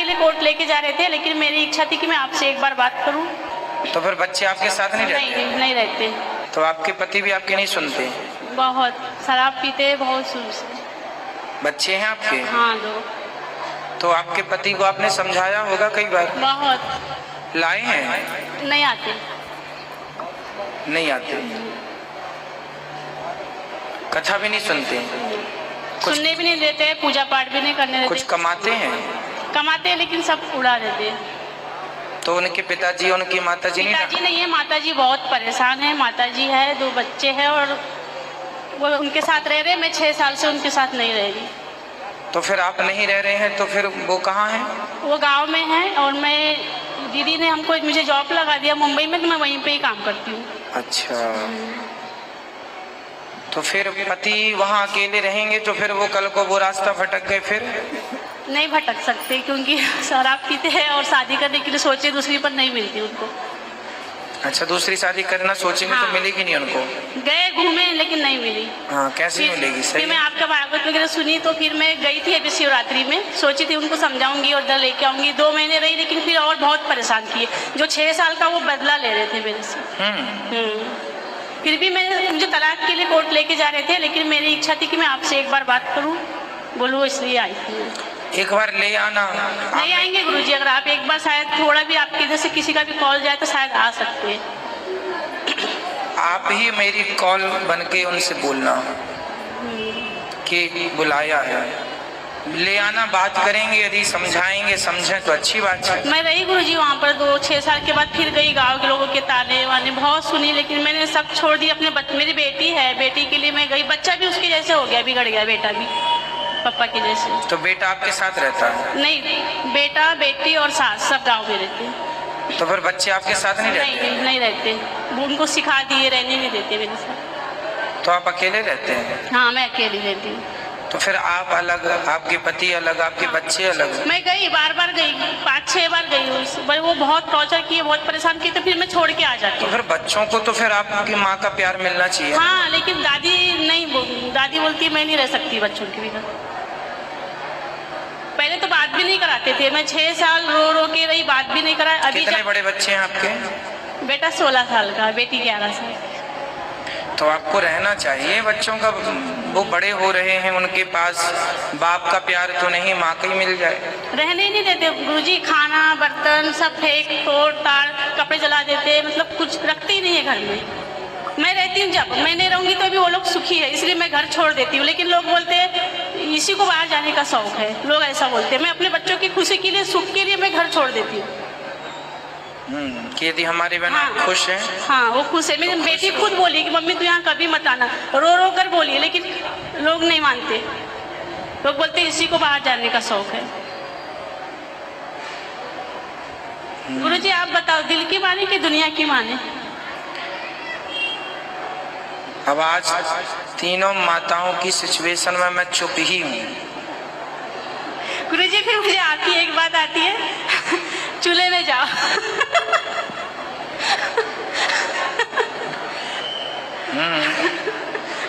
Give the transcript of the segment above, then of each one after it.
के लिए कोर्ट लेके जा रहे थे, लेकिन मेरी इच्छा थी कि मैं आपसे एक बार बात करूं। तो फिर बच्चे आपके साथ नहीं रहते? नहीं रहते। तो आपके पति भी आपके नहीं सुनते? बहुत शराब पीते हैं, बहुत शुरू से। बच्चे हैं आपके? हाँ, 2। तो आपके पति को आपने समझाया होगा कई बार? बहुत। लाए हैं? नहीं आते। नहीं आते। कथा भी नहीं सुनते? सुनने भी नहीं देते, पूजा पाठ भी नहीं करने देते। कुछ कमाते हैं? कमाते हैं, लेकिन सब उड़ा देते हैं। तो उनके पिताजी, उनकी माताजी नहीं? पिताजी नहीं है, माताजी बहुत परेशान है। माताजी है, 2 बच्चे हैं और वो उनके साथ रह रहे हैं। मैं 6 साल से उनके साथ नहीं रह रही। तो फिर आप नहीं रह रहे हैं, तो फिर वो कहाँ हैं? वो गांव में है और मैं, दीदी ने मुझे जॉब लगा दिया मुंबई में, तो मैं वहीं पे ही काम करती हूँ। अच्छा, तो फिर पति वहाँ अकेले रहेंगे, तो फिर वो कल को वो रास्ता भटक गए फिर? नहीं भटक सकते, क्योंकि शराब पीते हैं और शादी करने के लिए सोचे दूसरी, पर नहीं मिलती उनको। अच्छा, दूसरी शादी करना सोचेंगे हाँ। तो मिलेगी नहीं उनको? गए घूमे, लेकिन नहीं मिली। हाँ, कैसे मिलेगी? सही। फिर मैं आपका भागवत वगैरह सुनी, तो फिर मैं गई थी अभी शिवरात्रि में, सोची थी उनको समझाऊंगी और इधर लेके आऊंगी। 2 महीने रही, लेकिन फिर और बहुत परेशान किए। जो 6 साल का वो बदला ले रहे थे मेरे से। फिर भी मुझे तलाक के लिए कोर्ट लेके जा रहे थे, लेकिन मेरी इच्छा थी कि मैं आपसे एक बार बात करूं, बोलूं, इसलिए आई थी। एक बार ले आना। नहीं आएंगे गुरुजी, अगर आप एक बार, शायद थोड़ा भी आपके इधर से किसी का भी कॉल जाए तो शायद आ सकते हैं। आप ही मेरी कॉल बन के उनसे बोलना कि बुलाया है, ले आना, बात करेंगे। यदि समझाएंगे, समझें तो अच्छी बात है। मैं रही गुरुजी वहाँ पर 2-6 साल के बाद, फिर गई। गांव के लोगों के ताने वाने बहुत सुनी, लेकिन मैंने सब छोड़ दिया। मेरी बेटी है, बेटी के लिए मैं गई। बच्चा भी उसके जैसे हो गया, बिगड़ गया बेटा भी पापा के जैसे। तो बेटा आपके साथ रहता है? नहीं, बेटा, बेटी और सास सब गाँव में रहते हैं। तो फिर बच्चे आपके साथ नहीं रहते? नहीं रहते। वो उनको सिखा दिए, रहने नहीं देते मेरे साथ। तो आप अकेले रहते हैं? हाँ, मैं अकेली रहती हूँ। तो फिर आप अलग, आपके पति अलग, आपके बच्चे अलग? मैं गई, बार गई, 5-6 बार गई। वो बहुत टॉर्चर किए, बहुत परेशान किए, तो फिर मैं छोड़ के आ जाती हूँ। तो फिर बच्चों को तो फिर आपकी माँ का प्यार मिलना चाहिए। हाँ, लेकिन दादी बोलती है मैं नहीं रह सकती बच्चों के बिना। पहले तो बात भी नहीं कराते थे। मैं 6 साल रो के रही, बात भी नहीं करा। अभी कितने बड़े बच्चे हैं आपके? बेटा 16 साल का, बेटी 11 साल। तो आपको रहना चाहिए बच्चों का। वो बड़े हो रहे हैं, उनके पास बाप का प्यार तो नहीं, माँ का ही मिल जाए। रहने ही नहीं देते गुरुजी। खाना, बर्तन सब फेंक तोड़ ताड़, कपड़े जला देते, मतलब कुछ रखते ही नहीं है घर में। मैं रहती हूँ, जब मैं नहीं रहूंगी तो भी वो लोग सुखी है, इसलिए मैं घर छोड़ देती हूँ। लेकिन लोग बोलते हैं इसी को बाहर जाने का शौक है, लोग ऐसा बोलते हैं। मैं अपने बच्चों की खुशी के लिए, सुख के लिए मैं घर छोड़ देती हूँ। कि यदि हमारे बहन हाँ, खुश है। हाँ, वो खुश है। मेरी बेटी खुद बोली कि मम्मी तू यहाँ कभी मत आना, रो कर बोली, लेकिन लोग नहीं मानते। लोग बोलते इसी को बाहर जाने का शौक है। गुरुजी आप बताओ, दिल की माने कि दुनिया की माने? अब आज तीनों माताओं की सिचुएशन में मैं चुप ही हूँ। गुरुजी फिर मुझे आती है, एक बात आती है, चूल्हे में जाओ।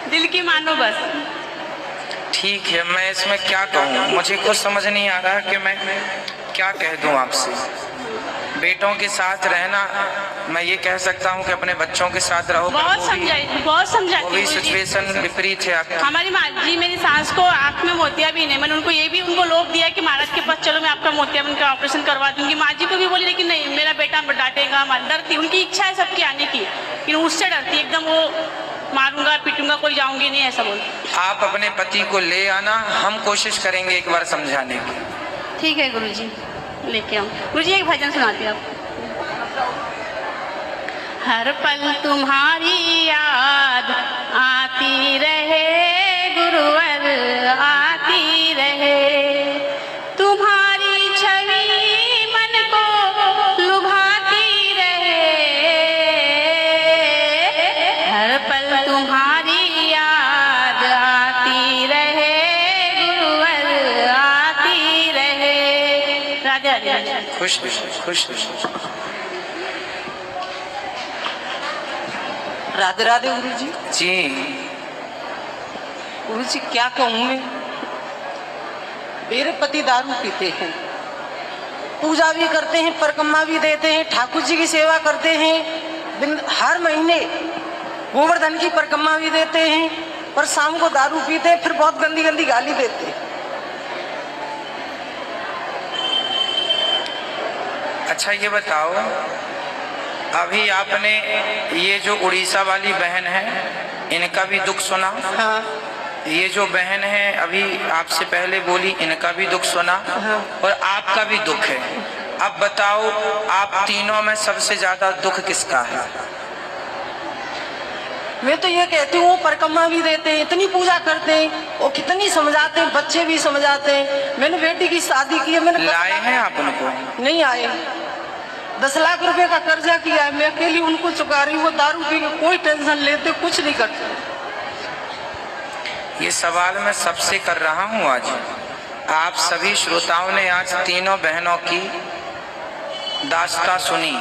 दिल की मानो बस। ठीक है, मैं इसमें क्या कहूँ, मुझे कुछ समझ नहीं आ रहा कि मैं क्या कह दूँ आपसे। बेटों के साथ रहना, मैं ये कह सकता हूँ कि अपने बच्चों के साथ रहो। बहुत समझाई। वो भी सिचुएशन विपरीत है आपकी। हमारी माँ जी, मेरी सास को आँख में मोतिया भी नहीं। मैंने उनको ये भी लोभ दिया कि महाराज के पास चलो, मैं आपका मोतिया बन के ऑपरेशन करवा दूंगी। माँ जी को भी बोली, लेकिन नहीं, मेरा बेटा डांटेगा। डरती, उनकी इच्छा है सबकी आने की, लेकिन उससे डरती एकदम। वो मारूंगा पीटूंगा, कोई जाऊंगी नहीं, ऐसा बोलती। आप अपने पति को ले आना, हम कोशिश करेंगे एक बार समझाने की। ठीक है गुरुजी, लेके आऊँ। गुरुजी एक भजन सुनाती हूँ आपको। हर पल तुम्हारी याद आती रहे गुरुवर, आती रहे। तुम्हारी छवि मन को लुभाती रहे। हर पल तुम्हारी याद आती रहे गुरुवर, आती रहे। राधे राधे। खुश। राधे राधे गुरुजी। जी गुरुजी क्या कहूँ मैं, मेरे पति दारू पीते हैं पूजा भी करते हैं, परिक्रमा भी देते हैं, ठाकुर जी की सेवा करते हैं, हर महीने गोवर्धन की परिक्रमा भी देते हैं, पर शाम को दारू पीते हैं, फिर बहुत गंदी गंदी गाली देते हैं। अच्छा ये बताओ, अभी आपने ये जो उड़ीसा वाली बहन है इनका भी दुख सुना? हाँ। ये जो बहन है अभी आपसे पहले बोली, इनका भी दुख सुना। हाँ। और आपका भी दुख है। अब बताओ, आप तीनों में सबसे ज्यादा दुख किसका है? मैं तो ये कहती हूँ, परिक्रमा भी देते हैं, इतनी पूजा करते हैं, वो कितनी समझाते हैं, बच्चे भी समझाते हैं। मैंने बेटी की शादी की है, मैंने लाए हैं आप उनको? नहीं आए। 10 लाख रुपए का कर्जा किया है, मैं अकेली उनको चुका रही हूँ। वो दारू पी के कोई टेंशन लेते, कुछ नहीं करते। ये सवाल मैं सबसे कर रहा हूँ आज। आप सभी श्रोताओं ने आज तीनों बहनों की दास्तां सुनी।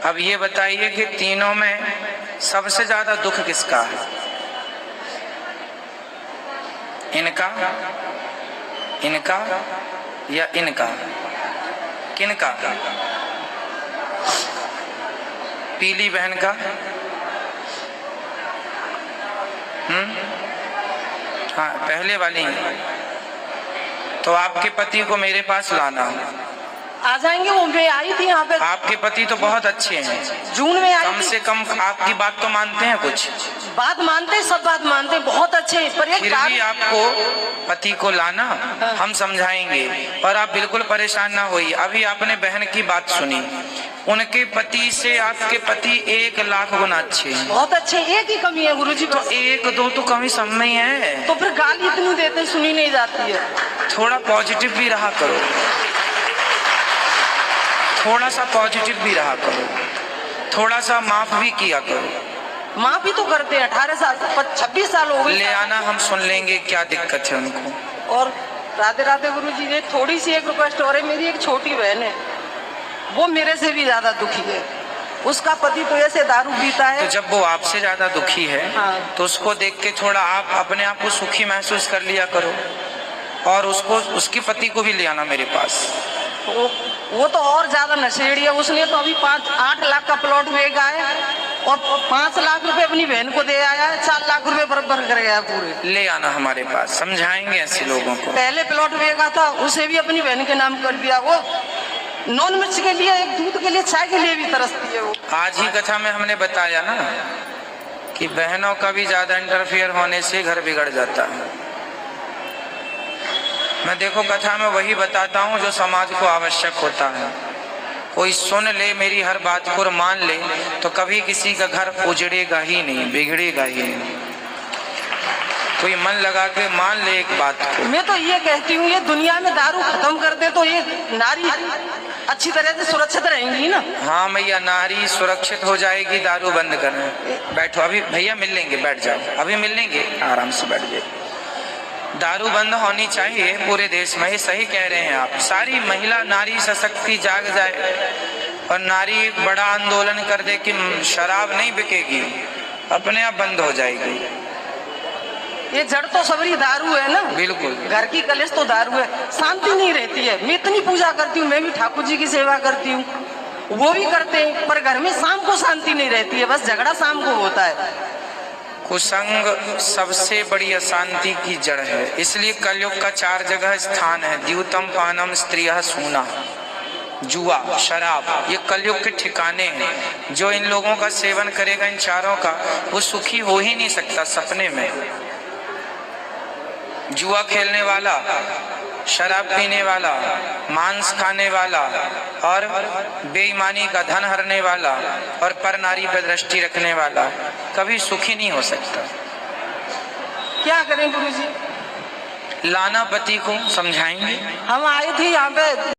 अब ये बताइए कि तीनों में सबसे ज्यादा दुख किसका है? इनका, इनका या इनका? किनका? पीली बहन का? हाँ, पहले वाली। तो आपके पति को मेरे पास लाना। आ जाएंगे, वो मैं आई थी यहाँ पे। आपके पति तो बहुत अच्छे हैं, जून में आई कम थी। से कम आपकी बात तो मानते हैं कुछ? बात मानते हैं, सब बात मानते हैं, बहुत अच्छे हैं। पर एक फिर भी आपको पति को लाना, हम समझाएंगे, पर आप बिल्कुल परेशान ना होइए। अभी आपने बहन की बात सुनी, उनके पति से आपके पति 1 लाख गुना अच्छे हैं। बहुत अच्छे। एक ही कमी है गुरुजी, तो 1-2 तो कमी सब में ही है। तो फिर गाली इतनी देते, सुनी नहीं जाती है। थोड़ा पॉजिटिव भी रहा करो, थोड़ा सा पॉजिटिव भी रहा करो, थोड़ा सा माफ भी किया करो। माँ भी तो करते हैं, 18 साल 26 साल हो गए। ले आना, हम सुन लेंगे क्या दिक्कत है उनको। और राधे राधे गुरुजी, ने थोड़ी सी एक रिक्वेस्ट हो रही, मेरी एक छोटी बहन है, वो मेरे से भी ज्यादा दुखी है। उसका पति तो ऐसे दारू पीता है। तो जब वो आपसे ज्यादा दुखी है, हाँ। तो उसको देख के थोड़ा आप अपने आप को सुखी महसूस कर लिया करो, और उसको, उसके पति को भी ले आना मेरे पास। वो तो और ज्यादा नशेड़ी है। उसने तो अभी 8 लाख का प्लॉट बेचा है और 5 लाख रुपए अपनी बहन को दे आया है। 4 लाख रुपए बराबर कर गया पूरे। ले आना हमारे पास, समझाएंगे ऐसे लोगों को। पहले प्लॉट बेचा था, उसे भी अपनी बहन के नाम कर दिया। वो नॉन मिर्च के लिए, एक दूध के लिए, चाय के लिए भी तरसती है वो। आज ही कथा में हमने बताया ना कि बहनों का भी ज्यादा इंटरफेयर होने से घर बिगड़ जाता है। मैं देखो कथा में वही बताता हूँ जो समाज को आवश्यक होता है। कोई सुन ले मेरी हर बात को और मान ले, तो कभी किसी का घर उजड़ेगा ही नहीं, बिगड़ेगा ही नहीं। कोई मन लगा के मान ले एक बात को। मैं तो ये कहती हूँ, ये दुनिया में दारू खत्म कर दे तो ये नारी अच्छी तरह से सुरक्षित रहेंगी ना। हाँ मैया, नारी सुरक्षित हो जाएगी, दारू बंद करना। बैठो, अभी भैया मिल लेंगे, बैठ जाओ, अभी मिल लेंगे, आराम से बैठ जाइए। दारू बंद होनी चाहिए पूरे देश में, ये सही कह रहे हैं आप। सारी महिला नारी सशक्ति जाग जाए और नारी एक बड़ा आंदोलन कर दे कि शराब नहीं बिकेगी, अपने आप बंद हो जाएगी। ये जड़ तो सबरी दारू है ना। बिल्कुल, घर की कलेश तो दारू है, शांति नहीं रहती है। मैं इतनी पूजा करती हूँ, मैं भी ठाकुर जी की सेवा करती हूँ, वो भी करते हैं, पर घर में शाम को शांति नहीं रहती है, बस झगड़ा शाम को होता है। कुसंग सबसे बड़ी अशांति की जड़ है, इसलिए कलयुग का 4 जगह स्थान है। द्यूतम पानम स्त्रियः सूना, जुआ, शराब, ये कलयुग के ठिकाने हैं। जो इन लोगों का सेवन करेगा, इन चारों का, वो सुखी हो ही नहीं सकता सपने में। जुआ खेलने वाला, शराब पीने वाला, मांस खाने वाला और बेईमानी का धन हरने वाला और पर नारी पर दृष्टि रखने वाला कभी सुखी नहीं हो सकता। क्या करें गुरुजी? लाना पति को, समझाएंगे। हम आए थे यहाँ पे